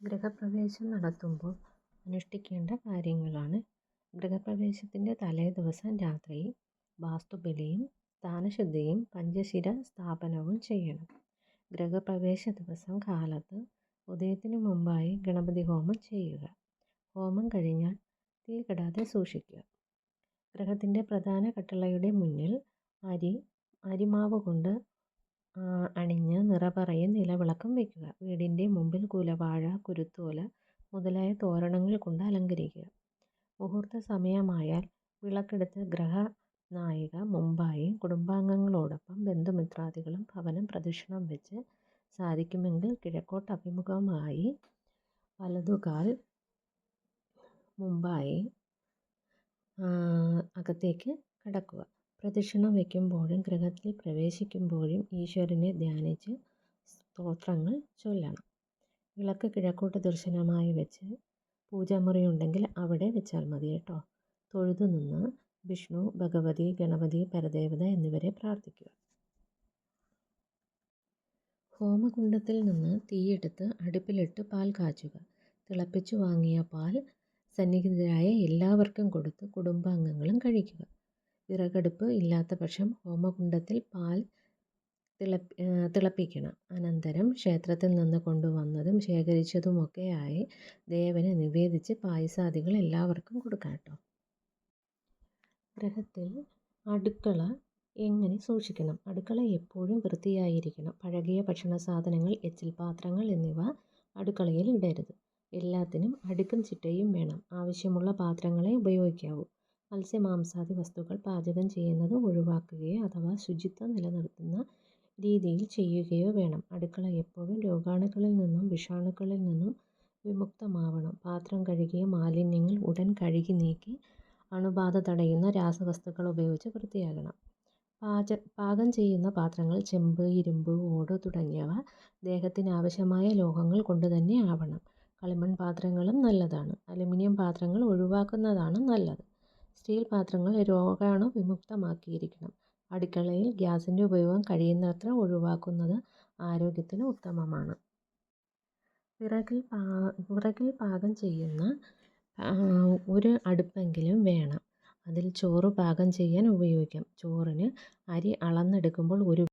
ഗൃഹപ്രവേശം നടത്തുമ്പോൾ അനുഷ്ഠിക്കേണ്ട കാര്യങ്ങളാണ്. ഗൃഹപ്രവേശത്തിൻ്റെ തലേദിവസം രാത്രി വാസ്തുബലിയും സ്ഥാനശുദ്ധിയും പഞ്ചശിര സ്ഥാപനവും ചെയ്യണം. ഗൃഹപ്രവേശ ദിവസം കാലത്ത് ഉദയത്തിനു മുമ്പായി ഗണപതി ഹോമം ചെയ്യുക. ഹോമം കഴിഞ്ഞാൽ തീ കെടാതെ സൂക്ഷിക്കുക. ഗൃഹത്തിൻ്റെ പ്രധാന കട്ടിളയുടെ മുന്നിൽ അരിമാവ് കൊണ്ട് അണിഞ്ഞ് നിറപറയും നിലവിളക്കും വയ്ക്കുക. വീടിൻ്റെ മുമ്പിൽ കുലവാഴ, കുരുത്തോല മുതലായ തോരണങ്ങൾ കൊണ്ട് അലങ്കരിക്കുക. മുഹൂർത്ത സമയമായാൽ വിളക്കെടുത്ത് ഗൃഹനായിക മുമ്പായി കുടുംബാംഗങ്ങളോടൊപ്പം ബന്ധുമിത്രാദികളും ഭവനം പ്രദക്ഷിണം വെച്ച് സാധിക്കുമെങ്കിൽ കിഴക്കോട്ടഭിമുഖമായി വലതുകാൽ മുമ്പായി അകത്തേക്ക് കടക്കുക. പ്രദക്ഷിണം വയ്ക്കുമ്പോഴും ഗൃഹത്തിൽ പ്രവേശിക്കുമ്പോഴും ഈശ്വരനെ ധ്യാനിച്ച് സ്തോത്രങ്ങൾ ചൊല്ലണം. വിളക്ക് കിഴക്കോട്ട് ദർശനമായി വെച്ച് പൂജാമുറി ഉണ്ടെങ്കിൽ അവിടെ വെച്ചാൽ മതി കേട്ടോ. തൊഴുതു നിന്ന് വിഷ്ണു, ഭഗവതി, ഗണപതി, പരദേവത എന്നിവരെ പ്രാർത്ഥിക്കുക. ഹോമകുണ്ഡത്തിൽ നിന്ന് തീയെടുത്ത് അടുപ്പിലിട്ട് പാൽ കാച്ചുക. തിളപ്പിച്ചു വാങ്ങിയ പാൽ സന്നിഹിതരായ എല്ലാവർക്കും കൊടുത്ത് കുടുംബാംഗങ്ങളും കഴിക്കുക. വിറകടുപ്പ് ഇല്ലാത്ത പക്ഷം ഹോമകുണ്ഡത്തിൽ പാൽ തിളപ്പിക്കണം. അനന്തരം ക്ഷേത്രത്തിൽ നിന്ന് കൊണ്ടുവന്നതും ശേഖരിച്ചതുമൊക്കെയായി ദേവന് നിവേദിച്ച് പായസാദികൾ എല്ലാവർക്കും കൊടുക്കാം കേട്ടോ. ഗൃഹത്തിൽ അടുക്കള എങ്ങനെ സൂക്ഷിക്കണം? അടുക്കള എപ്പോഴും വൃത്തിയായിരിക്കണം. പഴകിയ ഭക്ഷണ സാധനങ്ങൾ, എച്ചിൽ പാത്രങ്ങൾ എന്നിവ അടുക്കളയിൽ ഇടരുത്. എല്ലാത്തിനും അടുക്കും ചിട്ടയും വേണം. ആവശ്യമുള്ള പാത്രങ്ങളെ ഉപയോഗിക്കാവൂ. മത്സ്യമാംസാദി വസ്തുക്കൾ പാചകം ചെയ്യുന്നത് ഒഴിവാക്കുകയോ അഥവാ ശുചിത്വം നിലനിർത്തുന്ന രീതിയിൽ ചെയ്യുകയോ വേണം. അടുക്കള എപ്പോഴും രോഗാണുക്കളിൽ നിന്നും വിഷാണുക്കളിൽ നിന്നും വിമുക്തമാവണം. പാത്രം കഴുകിയ മാലിന്യങ്ങൾ ഉടൻ കഴുകി നീക്കി അണുബാധ തടയുന്ന രാസവസ്തുക്കൾ ഉപയോഗിച്ച് വൃത്തിയാക്കണം. പാകം ചെയ്യുന്ന പാത്രങ്ങൾ ചെമ്പ്, ഇരുമ്പ്, ഓട് തുടങ്ങിയവ ദേഹത്തിനാവശ്യമായ ലോഹങ്ങൾ കൊണ്ട് തന്നെ ആവണം. കളിമൺ പാത്രങ്ങളും നല്ലതാണ്. അലുമിനിയം പാത്രങ്ങൾ ഒഴിവാക്കുന്നതാണ് നല്ലത്. സ്റ്റീൽ പാത്രങ്ങൾ രോഗാണു വിമുക്തമാക്കിയിരിക്കണം. അടുക്കളയിൽ ഗ്യാസിൻ്റെ ഉപയോഗം കഴിയുന്നത്ര ഒഴിവാക്കുന്നത് ആരോഗ്യത്തിന് ഉത്തമമാണ്. വിറകിൽ പാകം ചെയ്യുന്ന ഒരു അടുപ്പെങ്കിലും വേണം. അതിൽ ചോറ് പാകം ചെയ്യാൻ ഉപയോഗിക്കാം. ചോറിന് അരി അളന്നെടുക്കുമ്പോൾ ഒരു